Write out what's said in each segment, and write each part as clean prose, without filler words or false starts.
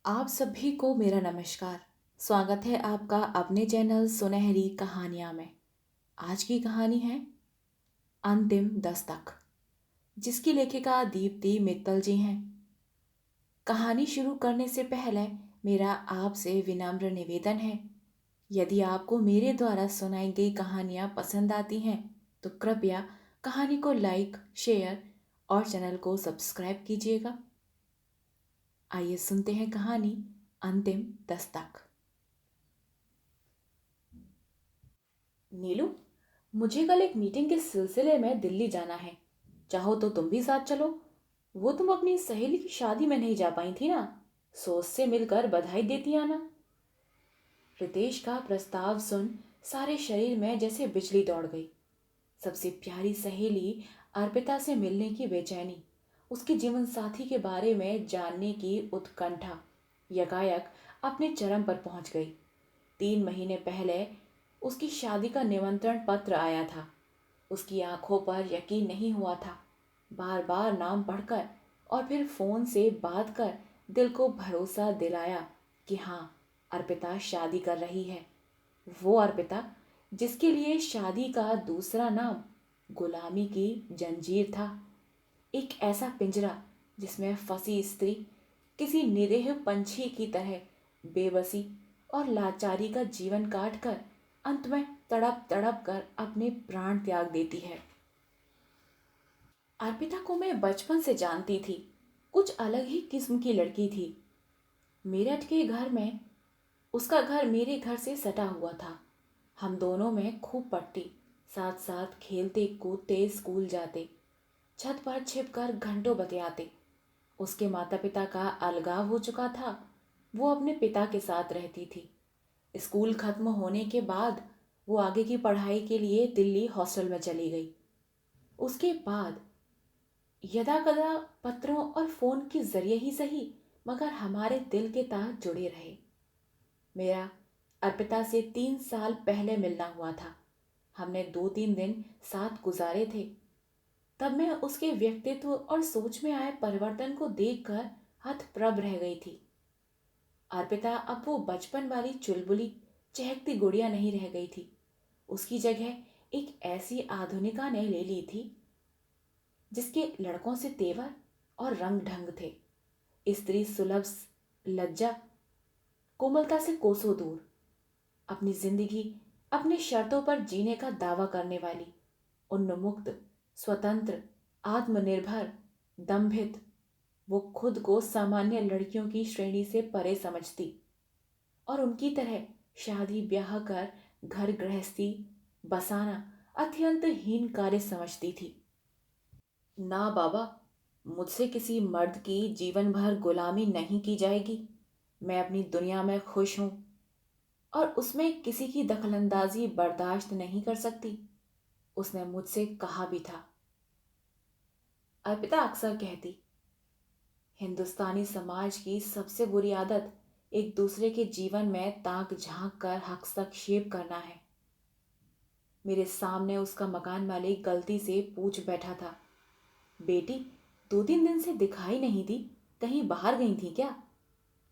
आप सभी को मेरा नमस्कार। स्वागत है आपका अपने चैनल सुनहरी कहानियाँ में। आज की कहानी है अंतिम दस्तक, जिसकी लेखिका दीप्ति मित्तल जी हैं। कहानी शुरू करने से पहले मेरा आपसे विनम्र निवेदन है, यदि आपको मेरे द्वारा सुनाई गई कहानियाँ पसंद आती हैं तो कृपया कहानी को लाइक, शेयर और चैनल को सब्सक्राइब कीजिएगा। आइए सुनते हैं कहानी अंतिम दस्तक। नीलू, मुझे कल एक मीटिंग के सिलसिले में दिल्ली जाना है। चाहो तो तुम भी साथ चलो। वो तुम अपनी सहेली की शादी में नहीं जा पाई थी ना, सो उससे मिलकर बधाई देती आना। रितेश का प्रस्ताव सुन सारे शरीर में जैसे बिजली दौड़ गई। सबसे प्यारी सहेली अर्पिता से मिलने की बेचैनी, उसके जीवन साथी के बारे में जानने की उत्कंठा यकायक अपने चरम पर पहुंच गई। 3 महीने पहले उसकी शादी का निमंत्रण पत्र आया था। उसकी आंखों पर यकीन नहीं हुआ था। बार बार नाम पढ़कर और फिर फोन से बात कर दिल को भरोसा दिलाया कि हाँ, अर्पिता शादी कर रही है। वो अर्पिता जिसके लिए शादी का दूसरा नाम गुलामी की जंजीर था। एक ऐसा पिंजरा जिसमें फंसी स्त्री किसी निरीह पंछी की तरह बेबसी और लाचारी का जीवन काट कर अंत में तड़प तड़प कर अपने प्राण त्याग देती है। अर्पिता को मैं बचपन से जानती थी। कुछ अलग ही किस्म की लड़की थी। मेरठ के घर में उसका घर मेरे घर से सटा हुआ था। हम दोनों में खूब पटती, साथ साथ खेलते कूदते स्कूल जाते, छत पर छिपकर घंटों बतियाते। उसके माता पिता का अलगाव हो चुका था। वो अपने पिता के साथ रहती थी। स्कूल खत्म होने के बाद वो आगे की पढ़ाई के लिए दिल्ली हॉस्टल में चली गई। उसके बाद यदा कदा पत्रों और फोन के जरिए ही सही, मगर हमारे दिल के तार जुड़े रहे। मेरा अर्पिता से 3 साल पहले मिलना हुआ था। हमने 2-3 दिन साथ गुजारे थे। तब मैं उसके व्यक्तित्व और सोच में आए परिवर्तन को देखकर हतप्रभ रह गई थी। अर्पिता अब वो बचपन वाली चुलबुली चहकती गुड़िया नहीं रह गई थी। उसकी जगह एक ऐसी आधुनिका ने ले ली थी जिसके लड़कों से तेवर और रंग ढंग थे। स्त्री सुलभ लज्जा कोमलता से कोसों दूर, अपनी जिंदगी अपनी शर्तों पर जीने का दावा करने वाली, उन्मुक्त, स्वतंत्र, आत्मनिर्भर, दंभित। वो खुद को सामान्य लड़कियों की श्रेणी से परे समझती और उनकी तरह शादी ब्याह कर घर गृहस्थी बसाना अत्यंत हीन कार्य समझती थी। ना बाबा, मुझसे किसी मर्द की जीवन भर गुलामी नहीं की जाएगी। मैं अपनी दुनिया में खुश हूं और उसमें किसी की दखलंदाजी बर्दाश्त नहीं कर सकती, उसने मुझसे कहा भी था। अर्पिता अक्सर कहती, हिंदुस्तानी समाज की सबसे बुरी आदत एक दूसरे के जीवन में ताक झांक कर हस्तक्षेप करना है। मेरे सामने उसका मकान मालिक गलती से पूछ बैठा था, बेटी 2-3 दिन से दिखाई नहीं दी, कहीं बाहर गई थी क्या?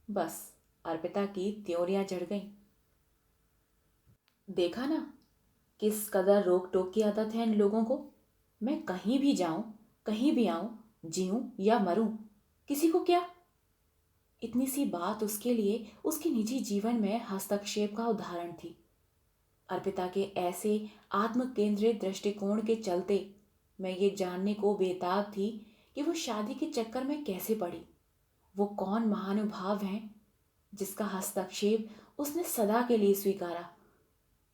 बस अर्पिता की त्योरियां जड़ गईं। देखा ना, किस कदर रोक टोक की आदत है इन लोगों को। मैं कहीं भी जाऊं, कहीं भी आऊं, जीऊं या मरूं, किसी को क्या। इतनी सी बात उसके लिए उसके निजी जीवन में हस्तक्षेप का उदाहरण थी। अर्पिता के ऐसे आत्म केंद्रित दृष्टिकोण के चलते मैं ये जानने को बेताब थी कि वो शादी के चक्कर में कैसे पड़ी। वो कौन महानुभाव हैं जिसका हस्तक्षेप उसने सदा के लिए स्वीकारा।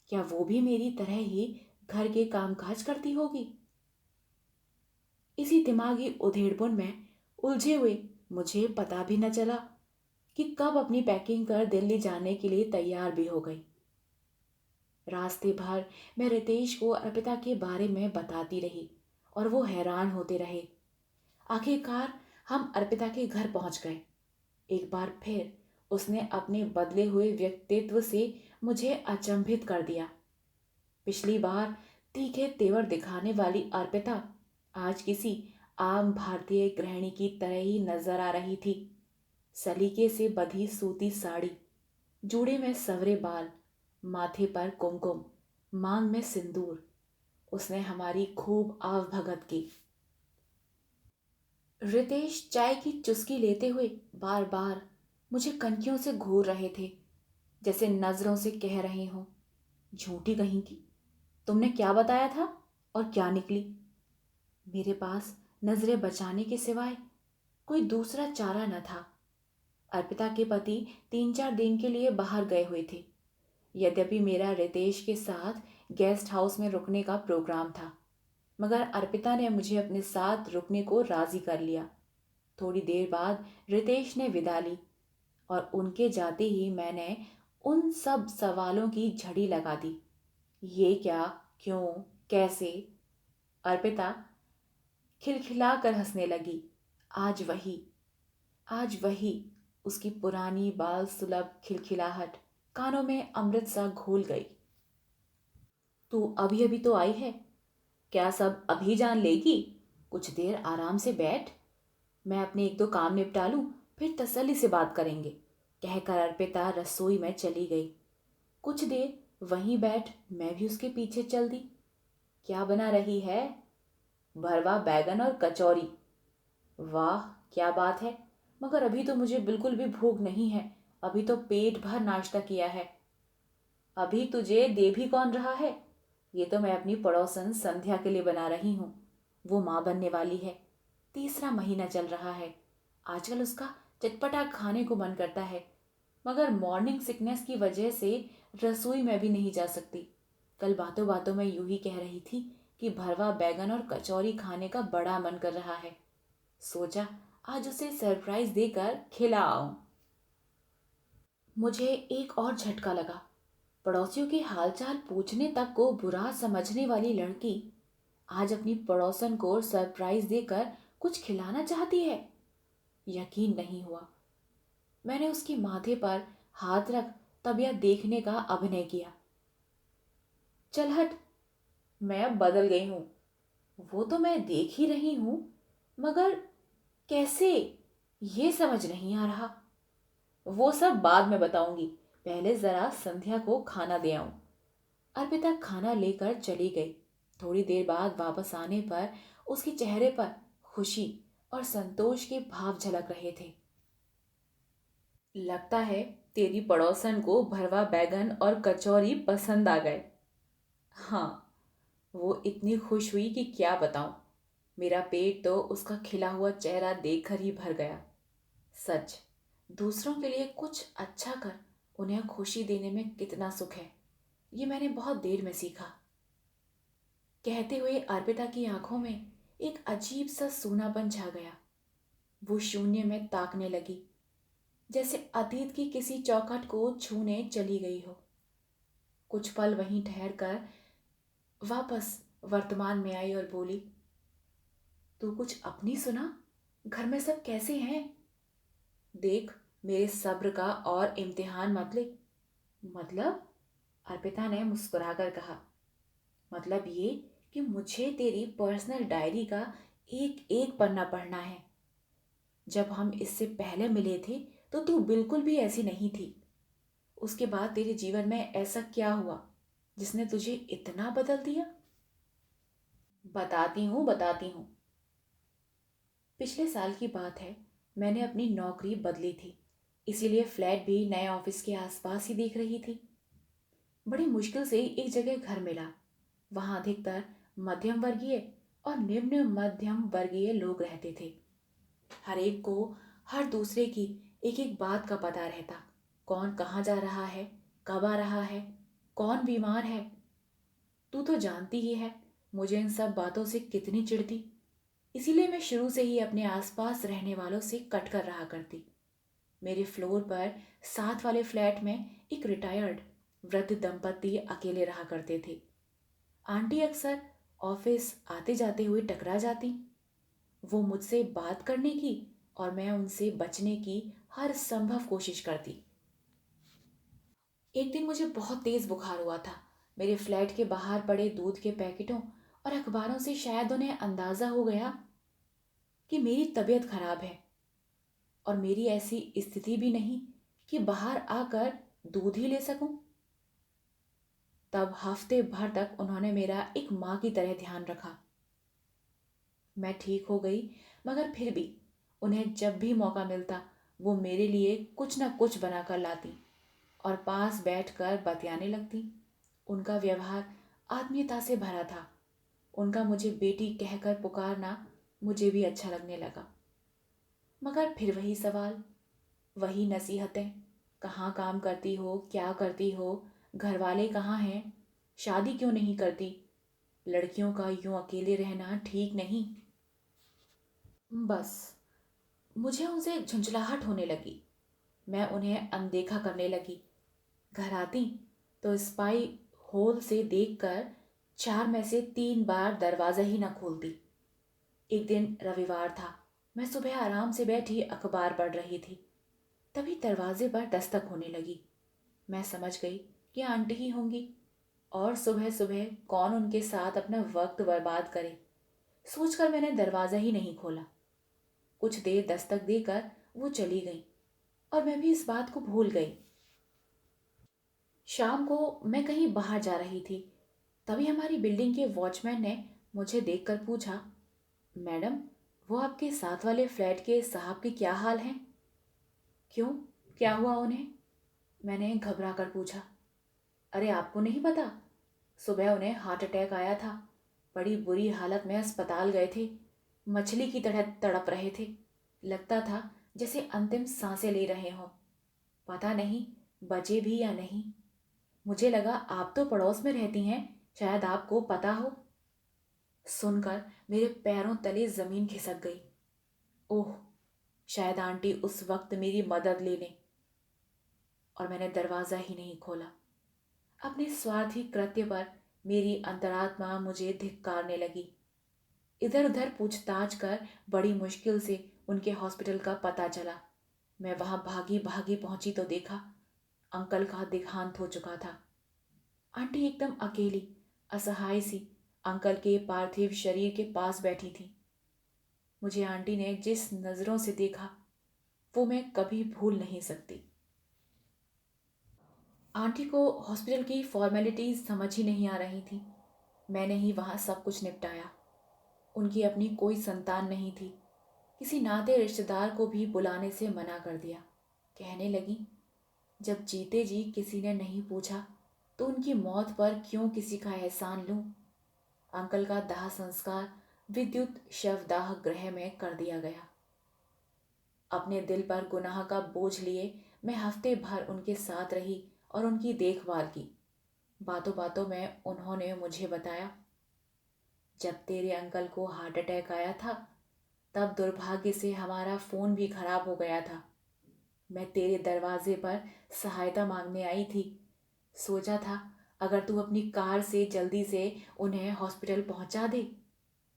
क्या वो भी मेरी तरह ही घर के कामकाज करती होगी? इसी दिमागी उधेड़बुन में उलझे हुए मुझे पता भी न चला कि कब अपनी पैकिंग कर दिल्ली जाने के लिए तैयार भी हो गई। रास्ते भर मैं रितेश को अर्पिता के बारे में बताती रही और वो हैरान होते रहे। आखिरकार हम अर्पिता के घर पहुंच गए। एक बार फिर उसने अपने बदले हुए व्यक्तित्व से मुझे अचंभित कर दिया। पिछली बार तीखे तेवर दिखाने वाली अर्पिता आज किसी आम भारतीय गृहिणी की तरह ही नजर आ रही थी। सलीके से बंधी सूती साड़ी, जूड़े में सवरे बाल, माथे पर कुमकुम, मांग में सिंदूर। उसने हमारी खूब आवभगत की। रितेश चाय की चुस्की लेते हुए बार बार मुझे कनखियों से घूर रहे थे, जैसे नजरों से कह रहे हों, झूठी कहीं की, तुमने क्या बताया था और क्या निकली। मेरे पास नजरें बचाने के सिवाय कोई दूसरा चारा न था। अर्पिता के पति 3-4 दिन के लिए बाहर गए हुए थे। यद्यपि मेरा रितेश के साथ गेस्ट हाउस में रुकने का प्रोग्राम था, मगर अर्पिता ने मुझे अपने साथ रुकने को राजी कर लिया। थोड़ी देर बाद रितेश ने विदा ली और उनके जाते ही मैंने उन सब सवालों की झड़ी लगा दी। ये क्या, क्यों, कैसे। अर्पिता खिलखिलाकर हंसने लगी। आज वही आज वही उसकी पुरानी बाल सुलभ खिलखिलाहट कानों में अमृत सा घोल गई। तू अभी अभी तो आई है, क्या सब अभी जान लेगी? कुछ देर आराम से बैठ, मैं अपने 1-2 काम निपटा लूं, फिर तसल्ली से बात करेंगे, कहकर अर्पिता रसोई में चली गई। कुछ देर वहीं बैठ मैं भी उसके पीछे चल दी। क्या बना रही है? भरवा बैगन और कचौरी। वाह, क्या बात है। मगर अभी तो मुझे बिल्कुल भी भूख नहीं है, अभी तो पेट भर नाश्ता किया है। अभी तुझे दे भी कौन रहा है? ये तो मैं अपनी पड़ोसन संध्या के लिए बना रही हूँ। वो माँ बनने वाली है, 3रा महीना चल रहा है। आजकल उसका चटपटा खाने को मन करता है, मगर मॉर्निंग सिकनेस की वजह से रसोई में भी नहीं जा सकती। कल बातों बातों में यूं ही कह रही थी कि भरवा बैगन और कचौरी खाने का बड़ा मन कर रहा है। सोचा आज उसे सरप्राइज देकर खिला आऊं। मुझे एक और झटका लगा। पड़ोसियों के हालचाल पूछने तक को बुरा समझने वाली लड़की आज अपनी पड़ोसन को सरप्राइज देकर कुछ खिलाना चाहती है। यकीन नहीं हुआ। मैंने उसके माथे पर हाथ रख तबीयत देखने का अभिनय किया। चल हट, मैं अब बदल गई हूं। वो तो मैं देख ही रही हूं, मगर कैसे, ये समझ नहीं आ रहा। वो सब बाद में बताऊंगी, पहले जरा संध्या को खाना दे आऊं। अर्पिता खाना लेकर चली गई। थोड़ी देर बाद वापस आने पर उसके चेहरे पर खुशी और संतोष के भाव झलक रहे थे। लगता है तेरी पड़ोसन को भरवा बैगन और कचौरी पसंद आ गए। हाँ, वो इतनी खुश हुई कि क्या बताऊं। मेरा पेट तो उसका खिला हुआ चेहरा देखकर ही भर गया। सच, दूसरों के लिए कुछ अच्छा कर उन्हें खुशी देने में कितना सुख है, ये मैंने बहुत देर में सीखा। कहते हुए अर्पिता की आंखों में एक अजीब सा सूनापन छा गया। वो शून्य में ताकने लगी, जैसे अतीत की किसी चौखट को छूने चली गई हो। कुछ पल वहीं ठहर कर वापस वर्तमान में आई और बोली, तू कुछ अपनी सुना, घर में सब कैसे हैं? देख, मेरे सब्र का और इम्तिहान मत ले। मतलब? अर्पिता ने मुस्कुराकर कहा। मतलब ये कि मुझे तेरी पर्सनल डायरी का एक एक पन्ना पढ़ना है। जब हम इससे पहले मिले थे तो तू बिल्कुल भी ऐसी नहीं थी। उसके बाद तेरे जीवन में ऐसा क्या हुआ जिसने तुझे इतना बदल दिया? बताती हूँ। पिछले साल की बात है, मैंने अपनी नौकरी बदली थी, इसीलिए फ्लैट भी नए ऑफिस के आसपास ही देख रही थी। बड़ी मुश्किल से एक जगह घर मिला। वहां अधिकतर मध्यम वर्गीय और निम्न मध्यम वर्गीय लोग रहते थे। हर एक को हर दूसरे की एक एक बात का पता रहता। कौन कहाँ जा रहा है, कब आ रहा है, कौन बीमार है। तू तो जानती ही है मुझे इन सब बातों से कितनी चिढ़ती। इसीलिए मैं शुरू से ही अपने आसपास रहने वालों से कट कर रहा करती। मेरे फ्लोर पर साथ वाले फ्लैट में एक रिटायर्ड वृद्ध दंपति अकेले रहा करते थे। आंटी अक्सर ऑफिस आते जाते हुए टकरा जाती। वो मुझसे बात करने की और मैं उनसे बचने की हर संभव कोशिश करती। एक दिन मुझे बहुत तेज बुखार हुआ था। मेरे फ्लैट के बाहर पड़े दूध के पैकेटों और अखबारों से शायद उन्हें अंदाजा हो गया कि मेरी तबीयत खराब है। और मेरी ऐसी स्थिति भी नहीं कि बाहर आकर दूध ही ले सकूं। तब हफ्ते भर तक उन्होंने मेरा एक माँ की तरह ध्यान रखा। मैं ठीक हो गई, मगर फिर भी उन्हें जब भी मौका मिलता वो मेरे लिए कुछ न कुछ बनाकर लाती और पास बैठकर बतियाने लगती। उनका व्यवहार आत्मीयता से भरा था। उनका मुझे बेटी कहकर पुकारना मुझे भी अच्छा लगने लगा। मगर फिर वही सवाल, वही नसीहतें, कहाँ काम करती हो, क्या करती हो, घर वाले कहाँ हैं, शादी क्यों नहीं करती, लड़कियों का यूं अकेले रहना ठीक नहीं। बस मुझे उनसे झुंझलाहट होने लगी। मैं उन्हें अनदेखा करने लगी। घर आती तो स्पाई होल से देखकर 4 में से 3 बार दरवाज़ा ही न खोलती। एक दिन रविवार था। मैं सुबह आराम से बैठी अखबार पढ़ रही थी। तभी दरवाजे पर दस्तक होने लगी। मैं समझ गई कि आंटी ही होंगी और सुबह सुबह कौन उनके साथ अपना वक्त बर्बाद करे। सोचकर मैंने दरवाज़ा ही नहीं खोला। कुछ देर दस्तक देकर वो चली गई और मैं भी इस बात को भूल गई। शाम को मैं कहीं बाहर जा रही थी। तभी हमारी बिल्डिंग के वॉचमैन ने मुझे देखकर पूछा, मैडम, वो आपके साथ वाले फ्लैट के साहब के क्या हाल हैं? क्यों, क्या हुआ उन्हें? मैंने घबरा कर पूछा। अरे आपको नहीं पता? सुबह उन्हें हार्ट अटैक आया था। बड़ी बुरी हालत में अस्पताल गए थे। मछली की तरह तड़प रहे थे। लगता था जैसे अंतिम सांसें ले रहे हों। पता नहीं बचे भी या नहीं। मुझे लगा आप तो पड़ोस में रहती हैं, शायद आपको पता हो। सुनकर मेरे पैरों तले जमीन खिसक गई। ओह, शायद आंटी उस वक्त मेरी मदद ले लें। और मैंने दरवाज़ा ही नहीं खोला। अपने स्वार्थी कृत्य पर मेरी अंतरात्मा मुझे धिक्कारने लगी। इधर उधर पूछताछ कर बड़ी मुश्किल से उनके हॉस्पिटल का पता चला। मैं वहां भागी भागी पहुंची तो देखा अंकल का देहांत हो चुका था। आंटी एकदम अकेली, असहाय सी अंकल के पार्थिव शरीर के पास बैठी थी। मुझे आंटी ने जिस नज़रों से देखा वो मैं कभी भूल नहीं सकती। आंटी को हॉस्पिटल की फॉर्मेलिटीज समझ ही नहीं आ रही थी। मैंने ही वहाँ सब कुछ निपटाया। उनकी अपनी कोई संतान नहीं थी। किसी नाते रिश्तेदार को भी बुलाने से मना कर दिया। कहने लगी, जब जीते जी किसी ने नहीं पूछा तो उनकी मौत पर क्यों किसी का एहसान लूं। अंकल का दाह संस्कार विद्युत शवदाह गृह में कर दिया गया। अपने दिल पर गुनाह का बोझ लिए मैं हफ्ते भर उनके साथ रही और उनकी देखभाल की। बातों बातों में उन्होंने मुझे बताया, जब तेरे अंकल को हार्ट अटैक आया था तब दुर्भाग्य से हमारा फ़ोन भी खराब हो गया था। मैं तेरे दरवाजे पर सहायता मांगने आई थी। सोचा था अगर तू अपनी कार से जल्दी से उन्हें हॉस्पिटल पहुंचा दे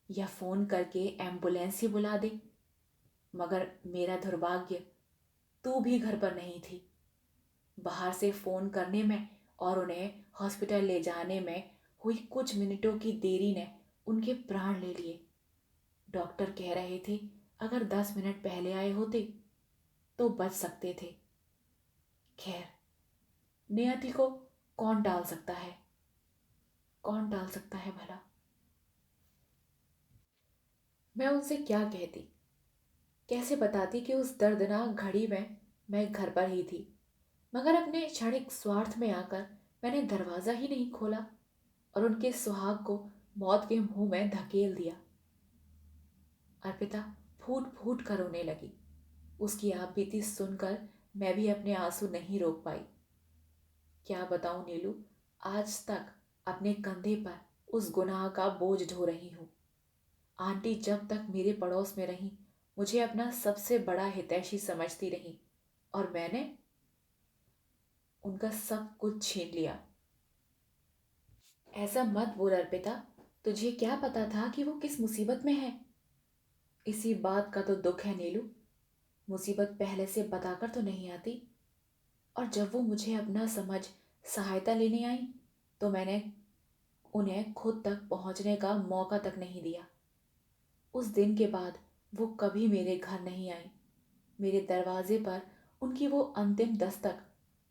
या फ़ोन करके एम्बुलेंस ही बुला दे। मगर मेरा दुर्भाग्य, तू भी घर पर नहीं थी। बाहर से फ़ोन करने में और उन्हें हॉस्पिटल ले जाने में हुई कुछ मिनटों की देरी ने उनके प्राण ले लिए। डॉक्टर कह रहे थे अगर 10 मिनट पहले आए होते तो बच सकते थे। खैर, नियति को कौन टाल सकता है? कौन टाल सकता है भला? मैं उनसे क्या कहती, कैसे बताती कि उस दर्दनाक घड़ी में मैं घर पर ही थी, मगर अपने क्षणिक स्वार्थ में आकर मैंने दरवाज़ा ही नहीं खोला और उनके सुहाग को मौत के मुंह में धकेल दिया। अर्पिता फूट फूट कर रोने लगी। उसकी आप बीती सुनकर मैं भी अपने आंसू नहीं रोक पाई। क्या बताऊं नीलू, आज तक अपने कंधे पर उस गुनाह का बोझ ढो रही हूँ। आंटी जब तक मेरे पड़ोस में रही मुझे अपना सबसे बड़ा हितैषी समझती रही और मैंने उनका सब कुछ छीन लिया। ऐसा मत बोल अर्पिता, तुझे क्या पता था कि वो किस मुसीबत में है? इसी बात का तो दुख है नीलू। मुसीबत पहले से बताकर तो नहीं आती। और जब वो मुझे अपना समझ सहायता लेने आई तो मैंने उन्हें खुद तक पहुंचने का मौका तक नहीं दिया। उस दिन के बाद वो कभी मेरे घर नहीं आई, मेरे दरवाजे पर उनकी वो अंतिम दस्तक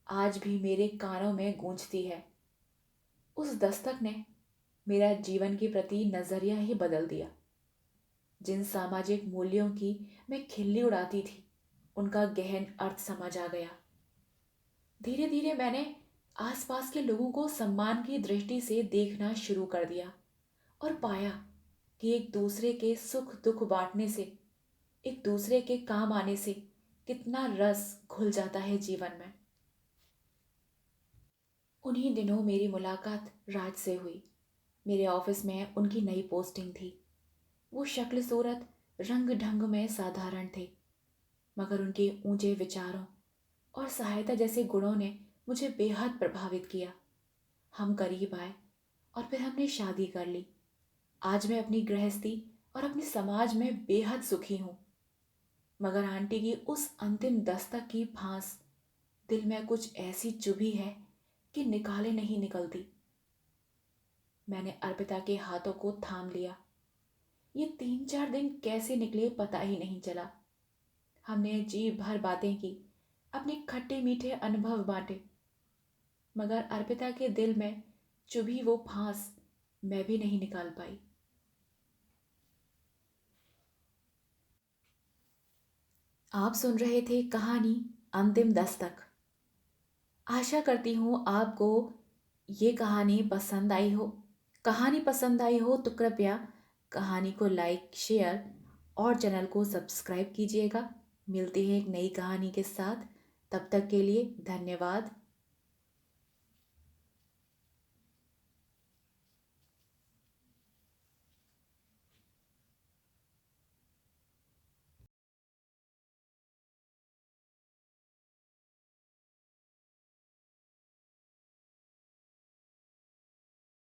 आज भी मेरे कानों में गूंजती है। उस दस्तक ने मेरा जीवन के प्रति नजरिया ही बदल दिया। जिन सामाजिक मूल्यों की मैं खिल्ली उड़ाती थी, उनका गहन अर्थ समझ आ गया। धीरे धीरे मैंने आसपास के लोगों को सम्मान की दृष्टि से देखना शुरू कर दिया और पाया कि एक दूसरे के सुख दुख बांटने से, एक दूसरे के काम आने से कितना रस घुल जाता है जीवन में। उन्हीं दिनों मेरी मुलाकात राज से हुई। मेरे ऑफिस में उनकी नई पोस्टिंग थी। वो शक्ल सूरत रंग ढंग में साधारण थे, मगर उनके ऊंचे विचारों और सहायता जैसे गुणों ने मुझे बेहद प्रभावित किया। हम करीब आए और फिर हमने शादी कर ली। आज मैं अपनी गृहस्थी और अपने समाज में बेहद सुखी हूँ, मगर आंटी की उस अंतिम दस्तक की फांस दिल में कुछ ऐसी चुभी है कि निकाले नहीं निकलती। मैंने अर्पिता के हाथों को थाम लिया। ये 3-4 दिन कैसे निकले पता ही नहीं चला। हमने जी भर बातें की, अपने खट्टे मीठे अनुभव बांटे, मगर अर्पिता के दिल में चुभी वो फांस मैं भी नहीं निकाल पाई। आप सुन रहे थे कहानी अंतिम दस्तक। आशा करती हूँ आपको ये कहानी पसंद आई हो। कहानी पसंद आई हो तो कृपया कहानी को लाइक, शेयर और चैनल को सब्सक्राइब कीजिएगा। मिलते हैं एक नई कहानी के साथ। तब तक के लिए धन्यवाद।